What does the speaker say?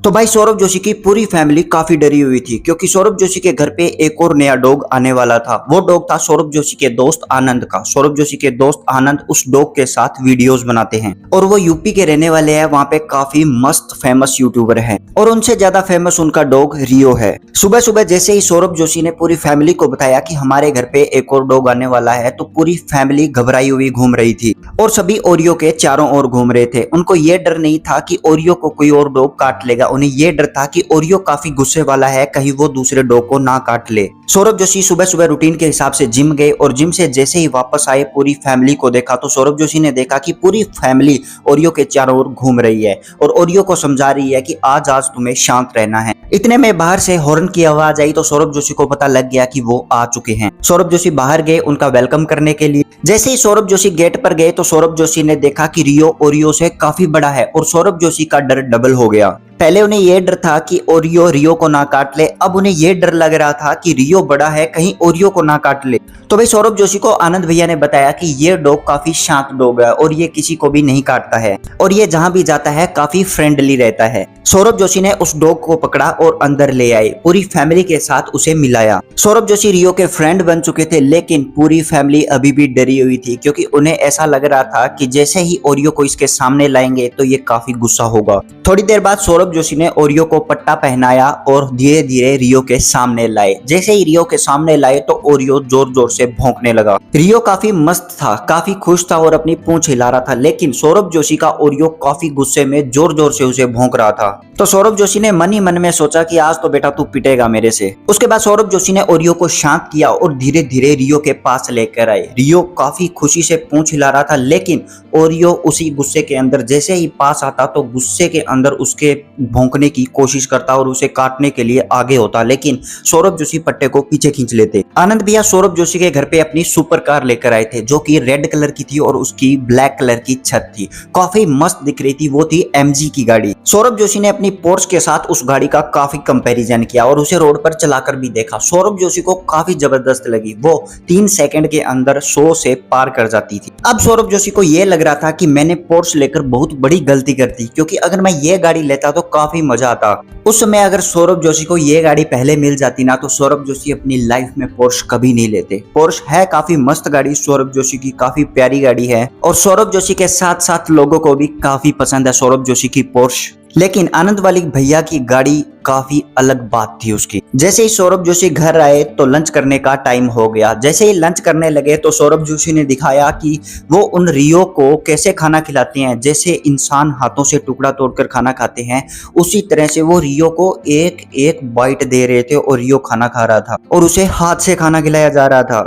तो भाई सौरभ जोशी की पूरी फैमिली काफी डरी हुई थी क्योंकि सौरभ जोशी के घर पे एक और नया डॉग आने वाला था। वो डॉग था सौरभ जोशी के दोस्त आनंद का। सौरभ जोशी के दोस्त आनंद उस डॉग के साथ वीडियोस बनाते हैं और वो यूपी के रहने वाले हैं। वहाँ पे काफी मस्त फेमस यूट्यूबर हैं और उनसे ज्यादा फेमस उनका डॉग रियो है। सुबह सुबह जैसे ही सौरभ जोशी ने पूरी फैमिली को बताया कि हमारे घर पे एक और डॉग आने वाला है, तो पूरी फैमिली घबराई हुई घूम रही थी और सभी ओरियो के चारों ओर घूम रहे थे। उनको ये डर नहीं था कि ओरियो को कोई और डॉग काट लेगा, उन्हें ये डर था कि ओरियो काफी गुस्से वाला है, कहीं वो दूसरे डॉग को ना काट ले। सौरभ जोशी सुबह सुबह रूटीन के हिसाब से जिम गए और जिम से जैसे ही वापस आए पूरी फैमिली को देखा तो सौरभ जोशी ने देखा कि पूरी फैमिली ओरियो के चारों ओर घूम रही है और ओरियो को समझा रही है कि आज आज तुम्हें शांत रहना है। इतने में बाहर से हॉर्न की आवाज आई तो सौरभ जोशी को पता लग गया कि वो आ चुके हैं। सौरभ जोशी बाहर गए उनका वेलकम करने के लिए। जैसे ही सौरभ जोशी गेट पर गए तो सौरभ जोशी ने देखा कि रियो ओरियो से काफी बड़ा है और सौरभ जोशी का डर डबल हो गया। पहले उन्हें यह डर था कि ओरियो रियो को ना काट ले, अब उन्हें यह डर लग रहा था कि रियो बड़ा है, कहीं ओरियो को ना काट ले। तो भाई सौरभ जोशी को आनंद भैया ने बताया कि ये डॉग काफी शांत डॉग है और ये किसी को भी नहीं काटता है और ये जहां भी जाता है काफी फ्रेंडली रहता है। सौरभ जोशी ने उस डॉग को पकड़ा और अंदर ले आए, पूरी फैमिली के साथ उसे मिलाया। सौरभ जोशी रियो के फ्रेंड बन चुके थे, लेकिन पूरी फैमिली अभी भी डरी हुई थी क्योंकि उन्हें ऐसा लग रहा था कि जैसे ही ओरियो को इसके सामने लाएंगे तो ये काफी गुस्सा होगा। थोड़ी देर बाद सौरभ जोशी ने ओरियो को पट्टा पहनाया और धीरे धीरे रियो के सामने लाए। जैसे ही रियो के सामने लाए तो ओरियो जोर जोर से भौंकने लगा। रियो काफी मस्त था, काफी खुश था और अपनी पूंछ हिला रहा था, लेकिन सौरभ जोशी का ओरियो काफी गुस्से में जोर जोर से उसे भौंक रहा था। तो सौरभ जोशी ने मन ही मन में सोचा कि आज तो बेटा तू पिटेगा मेरे से। उसके बाद सौरभ जोशी ने ओरियो को शांत किया और धीरे धीरे रियो के पास लेकर आए। रियो काफी खुशी से पूंछ हिला रहा था, लेकिन ओरियो उसी गुस्से के अंदर जैसे ही पास आता तो गुस्से के अंदर उसके भौंकने की कोशिश करता और उसे काटने के लिए आगे होता, लेकिन सौरभ जोशी पट्टे को पीछे खींच लेते। आनंद भैया सौरभ जोशी के घर पे अपनी सुपर कार लेकर आए थे जो कि रेड कलर की थी और उसकी ब्लैक कलर की छत थी, काफी मस्त दिख रही थी। वो थी एमजी की गाड़ी। सौरभ जोशी ने अपनी पोर्श के साथ उस गाड़ी का काफी कंपैरिजन किया और उसे रोड पर चलाकर भी देखा। सौरभ जोशी को काफी जबरदस्त लगी, वो 3 सेकंड के अंदर 100 से पार कर जाती थी। अब सौरभ जोशी को यह लग रहा था कि मैंने पोर्श लेकर बहुत बड़ी गलती कर दी, क्योंकि अगर मैं ये गाड़ी लेता तो काफी मजा आता। उस समय अगर सौरभ जोशी को ये गाड़ी पहले मिल जाती ना तो सौरभ जोशी अपनी लाइफ में पोर्श कभी नहीं लेते। पोर्श है काफी मस्त गाड़ी, सौरभ जोशी की काफी प्यारी गाड़ी है और सौरभ जोशी के साथ साथ लोगों को भी काफी पसंद है सौरभ जोशी की पोर्श। लेकिन आनंद वाली भैया की गाड़ी काफी अलग बात थी उसकी। जैसे ही सौरभ जोशी घर आए तो लंच करने का टाइम हो गया। जैसे ही लंच करने लगे तो सौरभ जोशी ने दिखाया कि वो उन रियो को कैसे खाना खिलाते हैं, जैसे इंसान हाथों से टुकड़ा तोड़कर खाना खाते हैं उसी तरह से वो रियो को एक एक बाइट दे रहे थे और रियो खाना खा रहा था और उसे हाथ से खाना खिलाया जा रहा था।